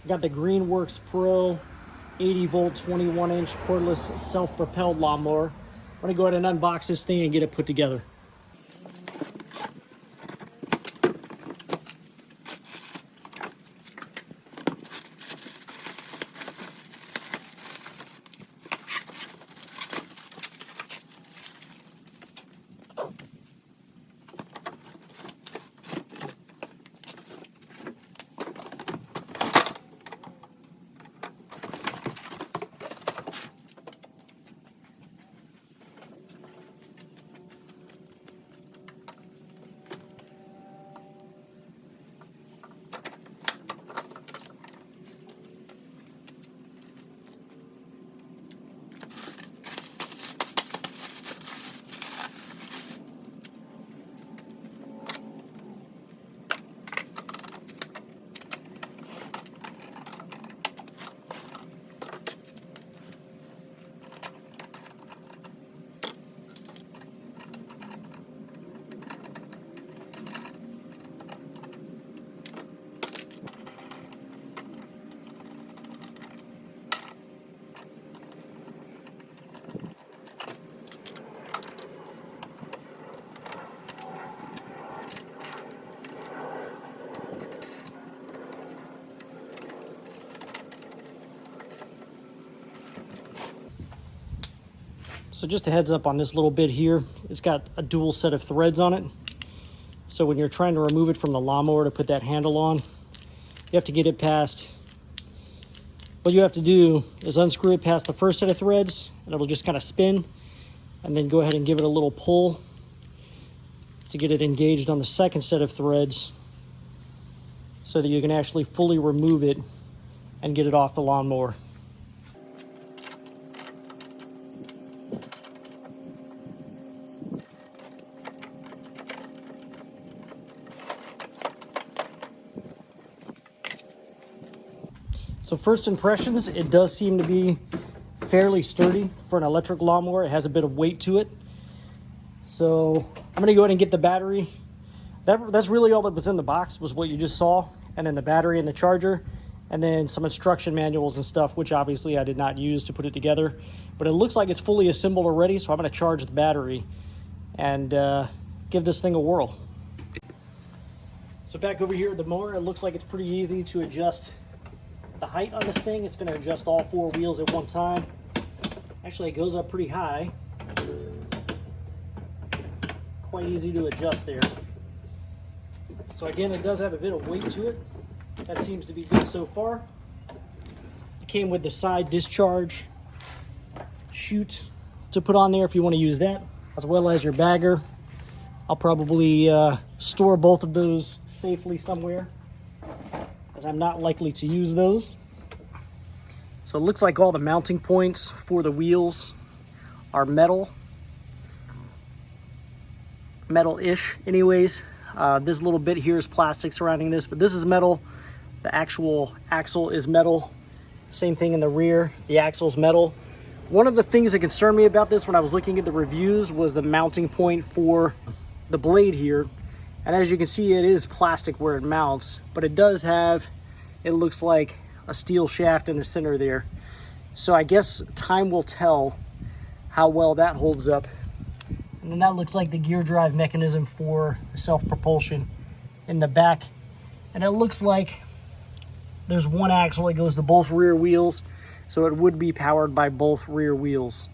Got the Greenworks Pro 80 volt 21-inch cordless self-propelled lawnmower. I'm gonna go ahead and unbox this thing and get it put together. So just a heads up on this little bit here, it's got a dual set of threads on it. So when you're trying to remove it from the lawnmower to put that handle on, you have to get it past, what you have to do is unscrew it past the first set of threads and it'll just kind of spin, and then go ahead and give it a little pull to get it engaged on the second set of threads so that you can actually fully remove it and get it off the lawnmower. So first impressions, it does seem to be fairly sturdy for an electric lawnmower. It has a bit of weight to it. So I'm gonna go ahead and get the battery. That's really all that was in the box, was what you just saw. And then the battery and the charger, and then some instruction manuals and stuff, which obviously I did not use to put it together. But it looks like it's fully assembled already, so I'm gonna charge the battery and give this thing a whirl. So back over here at the mower, it looks like it's pretty easy to adjust the height on this thing. It's going to adjust all four wheels at one time. Actually, it goes up pretty high. Quite easy to adjust there. So again, it does have a bit of weight to it. That seems to be good so far. It came with the side discharge chute to put on there if you want to use that, as well as your bagger. I'll probably store both of those safely somewhere, as I'm not likely to use those. So it looks like all the mounting points for the wheels are metal-ish anyways. This little bit here is plastic surrounding this, but this is metal. The actual axle is metal. Same thing in the rear, the axle's metal. One of the things that concerned me about this when I was looking at the reviews was the mounting point for the blade here. And as you can see, it is plastic where it mounts, but it does have, it looks like a steel shaft in the center there. So I guess time will tell how well that holds up. And then that looks like the gear drive mechanism for the self-propulsion in the back. And it looks like there's one axle that goes to both rear wheels, so it would be powered by both rear wheels.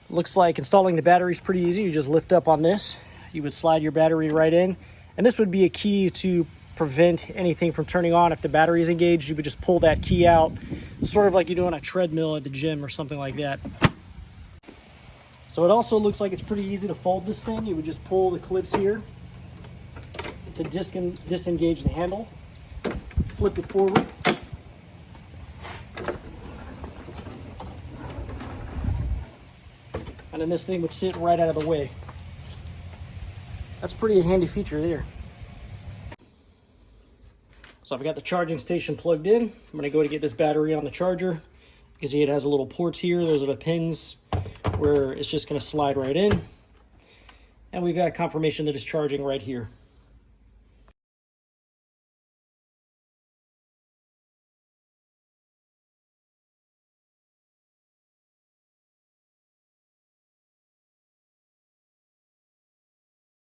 Looks like installing the battery is pretty easy. You just lift up on this. You would slide your battery right in, and this would be a key to prevent anything from turning on. If the battery is engaged, you would just pull that key out, sort of like you do on a treadmill at the gym or something like that. So it also looks like it's pretty easy to fold this thing. You would just pull the clips here to disengage the handle, flip it forward, and then this thing would sit right out of the way. That's pretty handy feature there. So I've got the charging station plugged in. I'm gonna go to get this battery on the charger. You can see it has a little ports here. Those are the pins where it's just gonna slide right in. And we've got confirmation that it's charging right here.